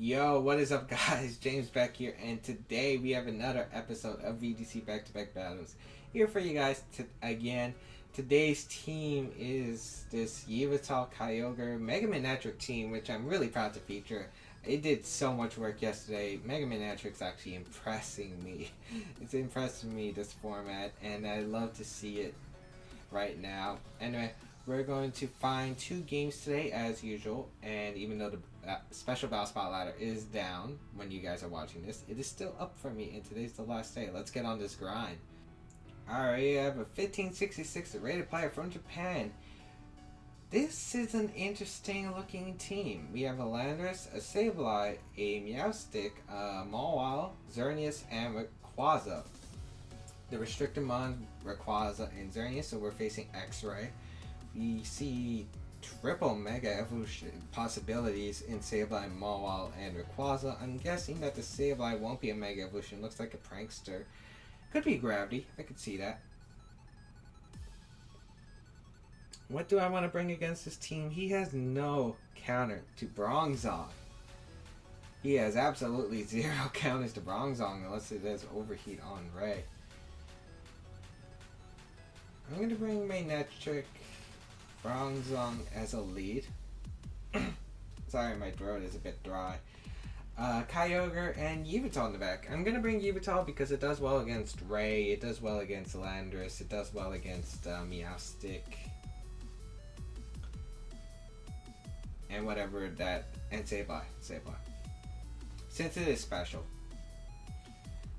Yo, what is up, guys? James Baek here, and today we have another episode of VGC back-to-back battles here for you guys again. Today's team is this Yveltal Kyogre MegaMan team, which I'm really proud to feature. It did so much work yesterday. MegaMan actually impressing me. It's impressing me, this format, and I love to see it right now. Anyway, we're going to find 2 games today as usual, and even though the special battle spot ladder is down when you guys are watching this, it is still up for me, and today's the last day. Let's get on this grind. Alright, I have a 1566 rated player from Japan. This is an interesting looking team. We have a Landorus, a Sableye, a Meowstic, a Mawile, Xerneas, and Rayquaza. The restricted mon, Rayquaza, and Xerneas, so we're facing X-Ray. We see triple Mega Evolution possibilities in Sableye, Mawile, and Rayquaza. I'm guessing that the Sableye won't be a Mega Evolution. Looks like a Prankster. Could be Gravity. I could see that. What do I want to bring against this team? He has no counter to Bronzong. He has absolutely 0 counters to Bronzong unless it has Overheat on Ray. I'm going to bring Magnetric Bronzong as a lead. Sorry, my throat is a bit dry. Kyogre and Yveltal in the back. I'm going to bring Yveltal because it does well against Ray, it does well against Landorus, it does well against Meowstic. And whatever that, and Sableye. Since it is special.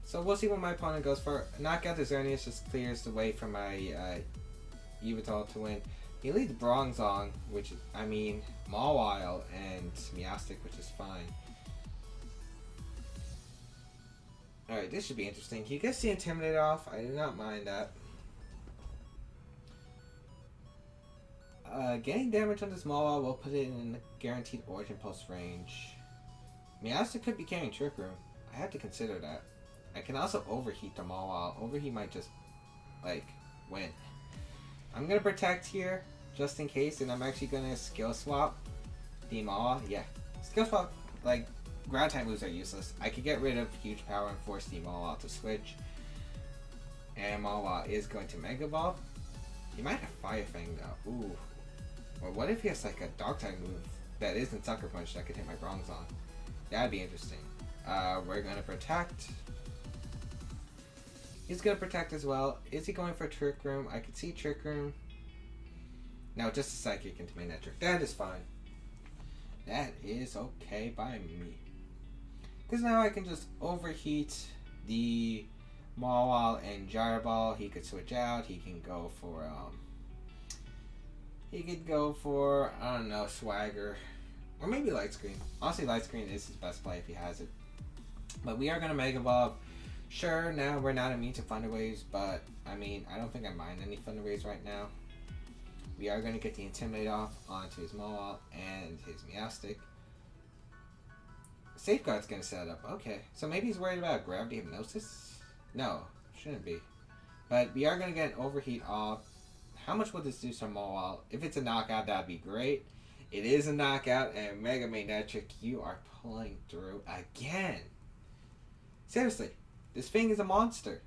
So we'll see what my opponent goes for. Knockout the Xerneas just clears the way for my Yveltal to win. He leads Bronzong, which, Mawile and Meowstic, which is fine. Alright, this should be interesting. He gets the Intimidate off. I do not mind that. Getting damage on this Mawile will put it in the guaranteed Origin Pulse range. Meowstic could be carrying Trick Room. I have to consider that. I can also Overheat the Mawile. Overheat might just, win. I'm going to Protect here, just in case, and I'm actually going to Skill Swap the Mawile. Yeah, Skill Swap, ground type moves are useless. I could get rid of Huge Power and force the Mawile to switch. And Mawile is going to Mega Evolve. He might have Fire Fang though. Ooh. Or what if he has a Dark type move that isn't Sucker Punch that could hit my Bronzong? That'd be interesting. We're gonna Protect. He's gonna Protect as well. Is he going for Trick Room? I could see Trick Room. No, just a Psychic into Magnetric. That is fine. That is okay by me. Because now I can just Overheat the Mawile and Gyro Ball. He could switch out. He can go for I don't know, Swagger. Or maybe Light Screen. Honestly, Light Screen is his best play if he has it. But we are going to Mega Evolve. Sure, now we're not immune to Thunder Waves, but I don't think I mind any Thunder Waves right now. We are going to get the Intimidate off onto his Mawile and his Meowstic. Safeguard's going to set up. Okay, so maybe he's worried about Gravity Hypnosis? No, shouldn't be. But we are going to get an Overheat off. How much would this do to Mawile? If it's a knockout, that'd be great. It is a knockout, and Mega Magnetric, you are pulling through again. Seriously, this thing is a monster.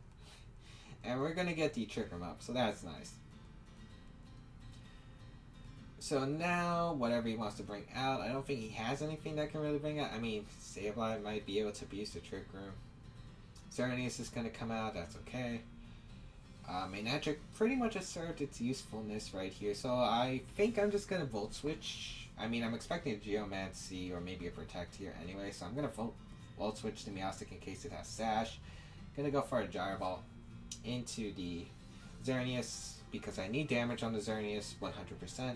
And we're going to get the Trick Room up, so that's nice. So now, whatever he wants to bring out, I don't think he has anything that can really bring out. Sableye might be able to abuse the Trick Room. Xerneas is going to come out, that's okay. Magnetric pretty much asserted its usefulness right here, so I think I'm just going to Volt Switch. I'm expecting a Geomancy or maybe a Protect here anyway, so I'm going to Volt Switch the Meowstic in case it has Sash. Going to go for a Gyro Ball into the Xerneas because I need damage on the Xerneas 100%.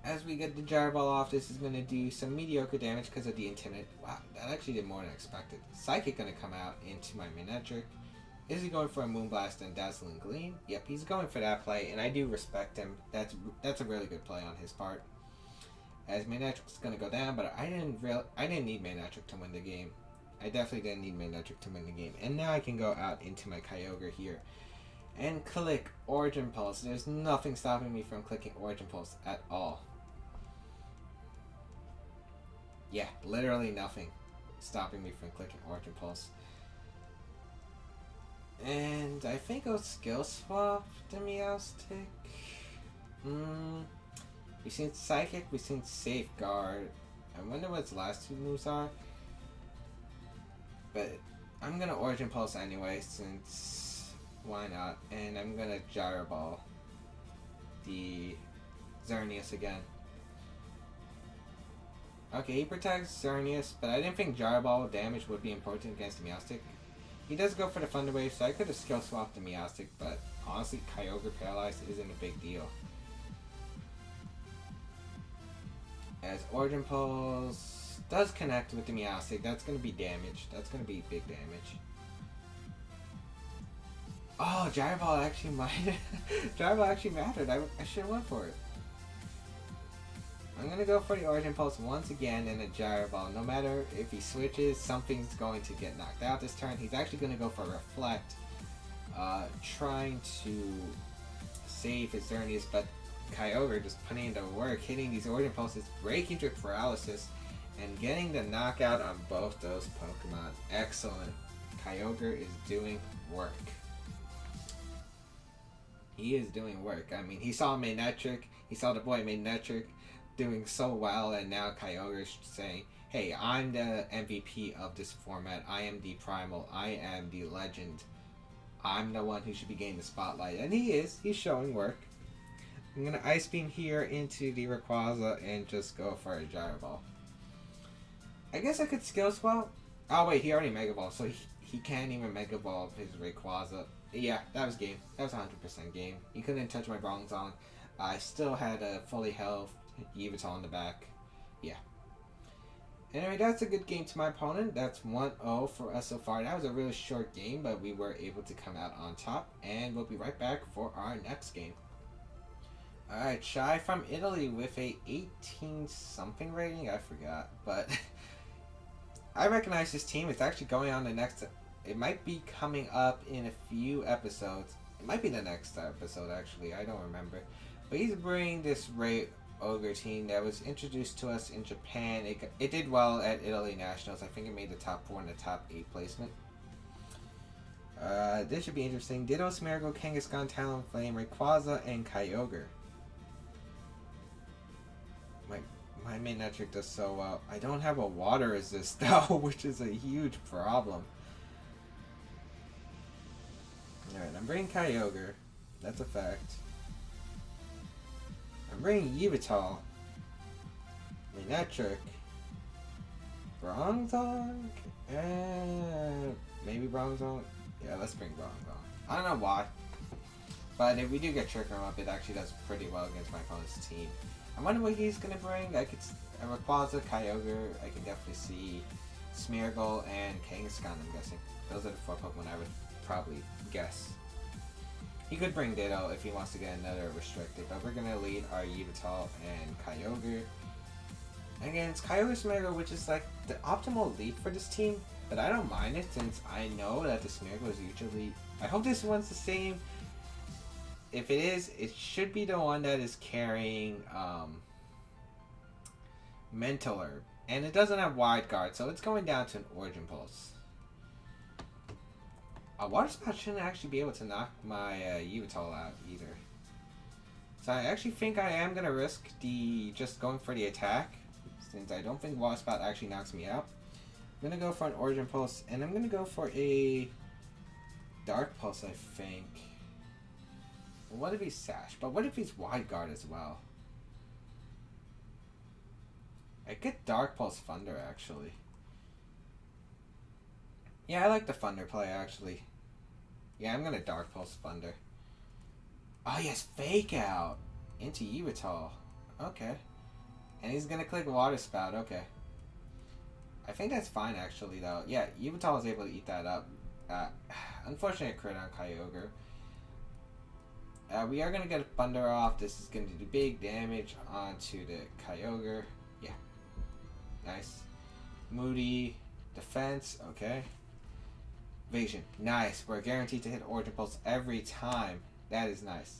As we get the Gyro Ball off, this is going to do some mediocre damage because of the Intimidate. Wow, that actually did more than expected. Psychic going to come out into my Magnetric. Is he going for a Moonblast and Dazzling Gleam? Yep, he's going for that play, and I do respect him. That's a really good play on his part. As Magnetric's going to go down, but I didn't need Magnetric to win the game. I definitely didn't need Magnetric to win the game. And now I can go out into my Kyogre here and click Origin Pulse. There's nothing stopping me from clicking Origin Pulse at all. Yeah, literally nothing stopping me from clicking Origin Pulse. And I think I'll skill swap the Meowstic. We've seen Psychic, we've seen Safeguard. I wonder what its last two moves are. But I'm gonna Origin Pulse anyway, since why not? And I'm gonna Gyro Ball the Xerneas again. Okay, he protects Xerneas, but I didn't think Gyro Ball damage would be important against the Meowstic. He does go for the Thunder Wave, so I could have skill swapped the Meowstic, but honestly, Kyogre Paralyzed isn't a big deal. As Origin Pulse does connect with the Meowstic, that's going to be damage. That's going to be big damage. Oh, Gyro Ball actually might. Gyro Ball actually mattered. I should have went for it. I'm going to go for the Origin Pulse once again and a Gyro Ball. No matter if he switches, something's going to get knocked out this turn. He's actually going to go for Reflect, trying to save his Xerneas, but Kyogre just putting in the work, hitting these Origin Pulses, breaking through Paralysis, and getting the knockout on both those Pokemon. Excellent. Kyogre is doing work. He is doing work. I mean, he saw Manectric, he saw the boy Manectric doing so well, and now Kyogre is saying, hey, I'm the MVP of this format. I am the Primal. I am the Legend. I'm the one who should be getting the spotlight. And he is. He's showing work. I'm going to Ice Beam here into the Rayquaza and just go for a Gyro Ball. I guess I could Skill Swap. Oh wait, he already Mega Ball, so he can't even Mega Ball his Rayquaza. Yeah, that was game. That was 100% game. He couldn't touch my Bronzong. I still had a fully health Yveltal in the back. Yeah. Anyway, that's a good game to my opponent. That's 1-0 for us so far. That was a really short game, but we were able to come out on top. And we'll be right back for our next game. Alright, Shy from Italy with a 18-something rating. I forgot. But I recognize this team. It's actually going on the next... It might be coming up in a few episodes. It might be the next episode, actually. I don't remember. But he's bringing this Ogre team that was introduced to us in Japan. It did well at Italy Nationals. I think it made the top 4 and the top 8 placement. This should be interesting. Ditto, Smeargle, Kangaskhan, Talonflame, Rayquaza, and Kyogre. My Manectric does so well. I don't have a water resist though, which is a huge problem. Alright, I'm bringing Kyogre. That's a fact. I'm bringing Yveltal, Manectric, Bronzong, and maybe Bronzong. Yeah, let's bring Bronzong. I don't know why, but if we do get Trick Room up, it actually does pretty well against my opponent's team. I wonder what he's gonna bring. I could Rayquaza, Kyogre. I can definitely see Smeargle and Kangaskhan. I'm guessing those are the 4 Pokemon I would probably guess. He could bring Ditto if he wants to get another restricted, but we're gonna lead our Yveltal and Kyogre. Again, it's Kyogre Smeargle, which is like the optimal lead for this team, but I don't mind it since I know that the Smeargle is usually... I hope this one's the same. If it is, it should be the one that is carrying Mental Herb. And it doesn't have Wide Guard, so it's going down to an Origin Pulse. A Water Spout shouldn't actually be able to knock my Yveltal out either. So I actually think I am going to risk just going for the attack, since I don't think Water Spout actually knocks me out. I'm going to go for an Origin Pulse, and I'm going to go for a Dark Pulse, I think. What if he's Sash? But what if he's Wide Guard as well? I get Dark Pulse Thunder, actually. Yeah, I like the Thunder play, actually. Yeah, I'm gonna Dark Pulse Thunder. Oh, yes, Fake Out into Yveltal. Okay. And he's gonna click Water Spout, okay. I think that's fine, actually, though. Yeah, Yveltal was able to eat that up. Unfortunate crit on Kyogre. We are going to get a Thunder off. This is going to do big damage onto the Kyogre. Yeah. Nice. Moody. Defense. Okay. Evasion. Nice. We're guaranteed to hit Origin Pulse every time. That is nice.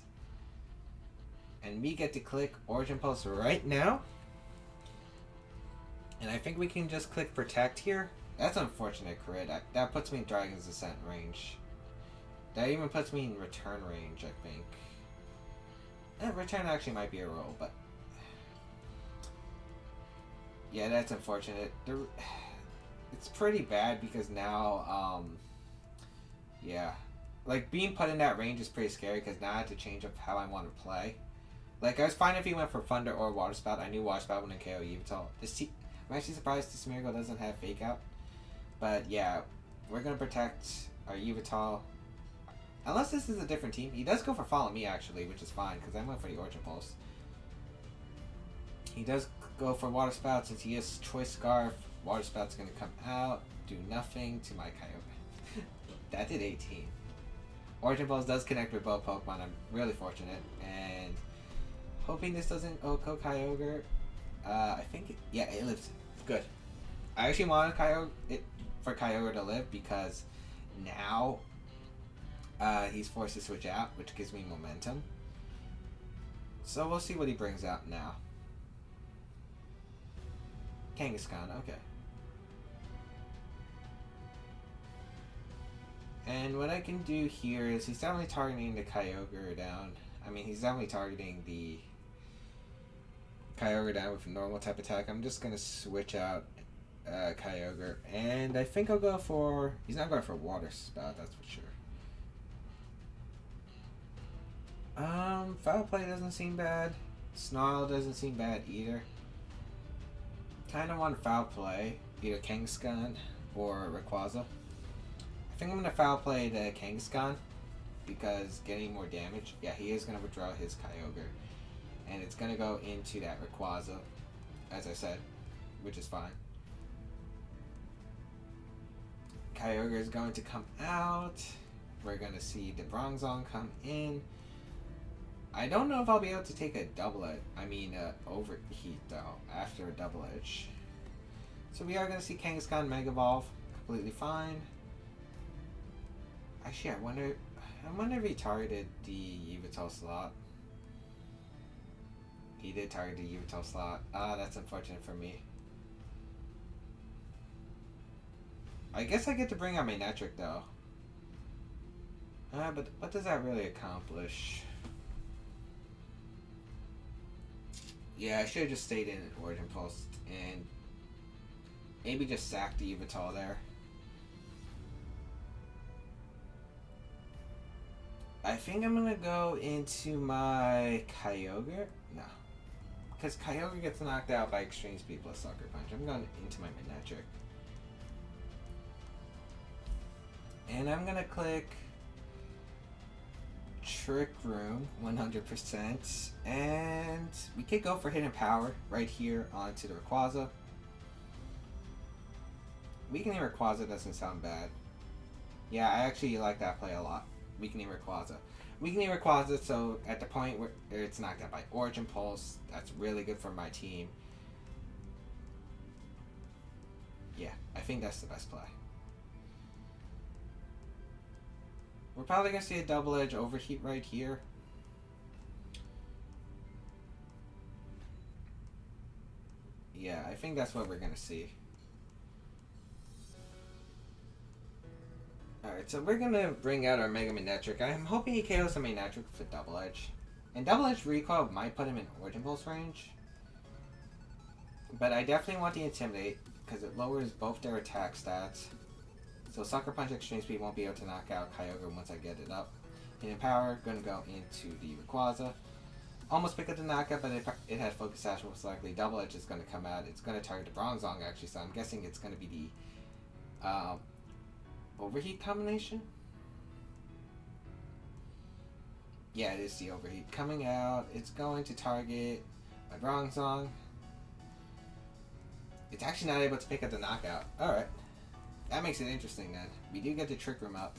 And we get to click Origin Pulse right now. And I think we can just click Protect here. That's unfortunate, crit. That puts me in Dragon's Descent range. That even puts me in return range, I think. Return actually might be a roll, but... yeah, that's unfortunate. It's pretty bad because now, yeah. Like, being put in that range is pretty scary because now I have to change up how I want to play. Like, I was fine if he went for Thunder or Water Spout. I knew Water Spout wouldn't KO Yveltal. I'm actually surprised this Miracle doesn't have Fake Out. But, yeah, we're going to protect our Yveltal. Unless this is a different team. He does go for Follow Me, actually, which is fine because I went for the Origin Pulse. He does go for Water Spout since he has Choice Scarf. Water Spout's going to come out, do nothing to my Kyogre. That did 18. Origin Pulse does connect with both Pokemon. I'm really fortunate. And hoping this doesn't OHKO Kyogre. I think, yeah, it lives. Good. I actually wanted for Kyogre to live because now he's forced to switch out, which gives me momentum. So we'll see what he brings out now. Kangaskhan, okay. And what I can do here is he's definitely targeting the Kyogre down. I mean, he's definitely targeting the Kyogre down with a normal type attack. I'm just going to switch out Kyogre. And I think I'll go for... he's not going for Water Spout, that's for sure. Foul Play doesn't seem bad. Snarl doesn't seem bad either. Kind of want Foul Play, either Kangaskhan or Rayquaza. I think I'm going to Foul Play the Kangaskhan because getting more damage. Yeah, he is going to withdraw his Kyogre. And it's going to go into that Rayquaza, as I said, which is fine. Kyogre is going to come out. We're going to see the Bronzong come in. I don't know if I'll be able to take a double edge. I mean, overheat though after a double edge. So we are going to see Kangaskhan Mega Evolve, completely fine. Actually, I wonder if he targeted the Yveltal slot. He did target the Yveltal slot. That's unfortunate for me. I guess I get to bring out my Manectric though. But what does that really accomplish? Yeah, I should have just stayed in Origin Pulse and maybe just sacked the Yveltal there. I think I'm gonna go into my Kyogre. No. Because Kyogre gets knocked out by Extreme Speed plus Sucker Punch. I'm going into my Manectric. And I'm gonna click Trick Room 100%, and we could go for Hidden Power right here onto the Rayquaza. Weakening Rayquaza doesn't sound bad. Yeah, I actually like that play a lot. Weakening Rayquaza. Weakening Rayquaza, so at the point where it's knocked out by Origin Pulse, that's really good for my team. Yeah, I think that's the best play. We're probably going to see a double edge overheat right here. Yeah, I think that's what we're going to see. Alright, so we're going to bring out our Mega Manectric. I'm hoping he KOs the Manectric for double edge. And double edge recoil might put him in Origin Pulse range. But I definitely want the Intimidate because it lowers both their attack stats. So Sucker Punch Extreme Speed won't be able to knock out Kyogre once I get it up. Hidden Power, going to go into the Rayquaza. Almost pick up the knockout, but it had Focus Sash, most likely Double Edge is going to come out. It's going to target the Bronzong actually, so I'm guessing it's going to be the Overheat combination? Yeah, it is the Overheat coming out. It's going to target my Bronzong. It's actually not able to pick up the knockout. Alright. That makes it interesting then. We do get the Trick Room up.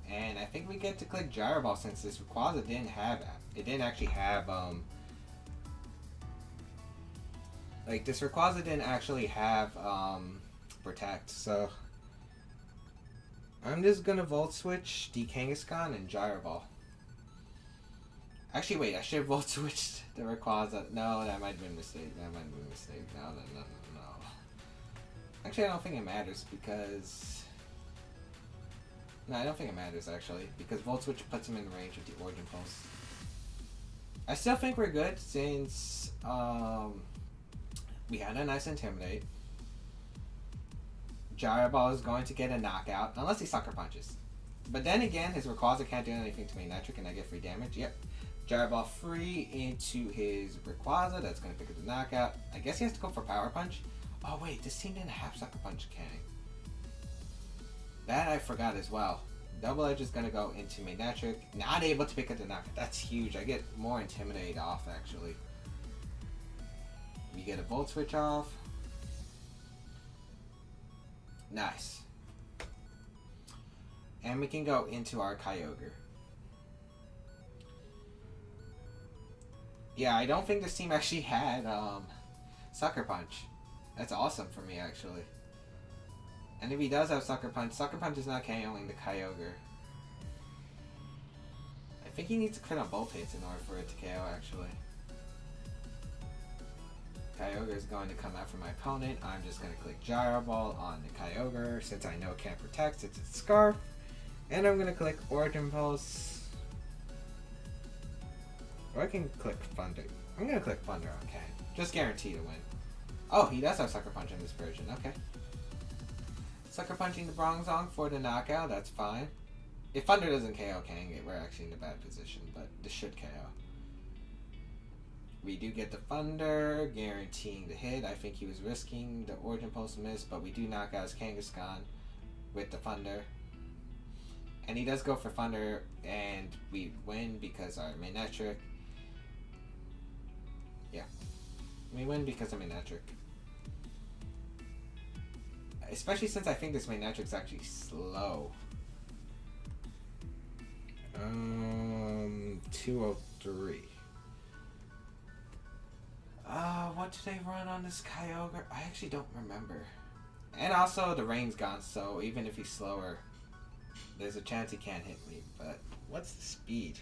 And I think we get to click Gyro Ball since this Rayquaza didn't have that. It didn't actually have, like, this Rayquaza didn't actually have, Protect, so I'm just gonna Volt Switch the Kangaskhan and Gyro Ball. Actually, wait, I should have volt switched the Rayquaza. No, that might have been a mistake. That might have been a mistake. No. Actually, I don't think it matters because... No, I don't think it matters, actually. Because Volt Switch puts him in range with the Origin Pulse. I still think we're good since we had a nice Intimidate. Gyro Ball is going to get a knockout, unless he Sucker Punches. But then again, his Rayquaza can't do anything to me Metric and I get free damage. Yep. Gyro Ball free into his Rayquaza. That's going to pick up the knockout. I guess he has to go for Power Punch. Oh wait, this team didn't have Sucker Punch canning. That I forgot as well. Double Edge is going to go into Magnetric. Not able to pick up the knockout. That's huge. I get more Intimidate off actually. We get a Volt Switch off. Nice. And we can go into our Kyogre. Yeah, I don't think this team actually had Sucker Punch. That's awesome for me, actually. And if he does have Sucker Punch is not KOing the Kyogre. I think he needs to crit on both hits in order for it to KO, actually. Kyogre is going to come out for my opponent. I'm just going to click Gyro Ball on the Kyogre since I know it can't protect since it's Scarf. And I'm going to click Origin Pulse. Or I can click Thunder. I'm going to click Thunder on Ken. Just guarantee to win. Oh, he does have Sucker Punch in this version. Okay. Sucker Punching the Bronzong for the knockout. That's fine. If Thunder doesn't KO Kang, we're actually in a bad position, but this should KO. We do get the Thunder, guaranteeing the hit. I think he was risking the Origin Pulse miss, but we do knock out his Kangaskhan with the Thunder. And he does go for Thunder, and we win because our Magnetric. Yeah. We win because of Magnetric. Especially since I think this Magnetric's actually slow. 203. What did they run on this Kyogre? I actually don't remember. And also the rain's gone, so even if he's slower, there's a chance he can't hit me. But what's the speed?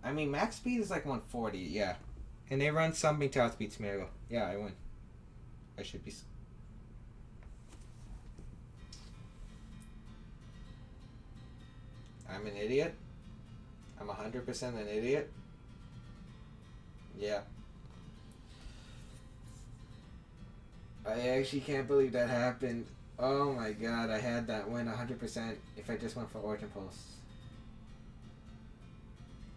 I mean, max speed is like 140, yeah. And they run something to outspeed Smeargle. Yeah, I win. I should be... I'm an idiot? I'm 100% an idiot? Yeah. I actually can't believe that happened. Oh my god, I had that win 100% if I just went for Origin Pulse.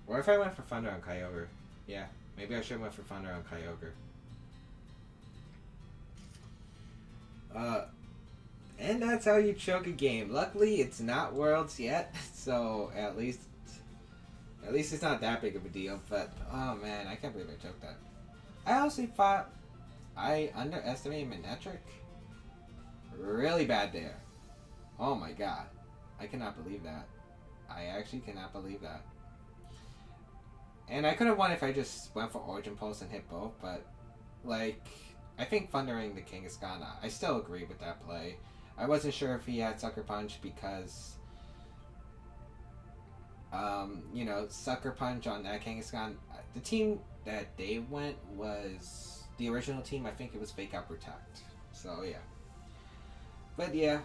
Or if I went for Thunder on Kyogre. Yeah, maybe I should have went for Thunder on Kyogre. And that's how you choke a game. Luckily, it's not Worlds yet, so at least it's not that big of a deal. But oh man, I can't believe I choked that. I honestly thought I underestimated Magnetric. Really bad there. Oh my god, I cannot believe that. I actually cannot believe that. And I could have won if I just went for Origin Pulse and hit both, but like, I think Thundering the Kangaskhan, I still agree with that play. I wasn't sure if he had Sucker Punch because, you know, Sucker Punch on that Kangaskhan. The team that they went was the original team. I think it was Fake Out Protect. So yeah. But yeah,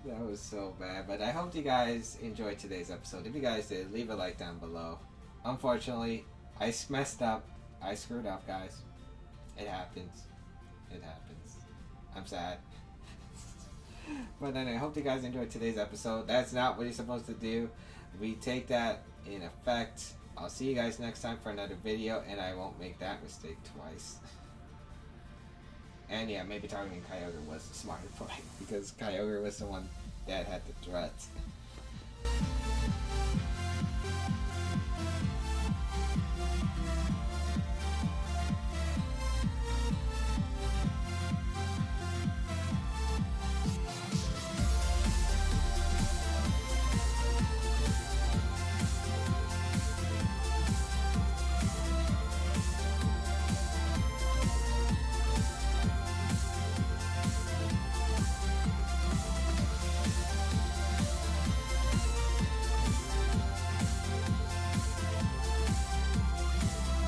that was so bad. But I hope you guys enjoyed today's episode. If you guys did, leave a like down below. Unfortunately, I messed up. I screwed up, guys. It happens. It happens. I'm sad. But then I hope you guys enjoyed today's episode. That's not what you're supposed to do. We take that in effect. I'll see you guys next time for another video, and I won't make that mistake twice. And yeah, maybe targeting Kyogre was the smarter play, because Kyogre was the one that had the threat.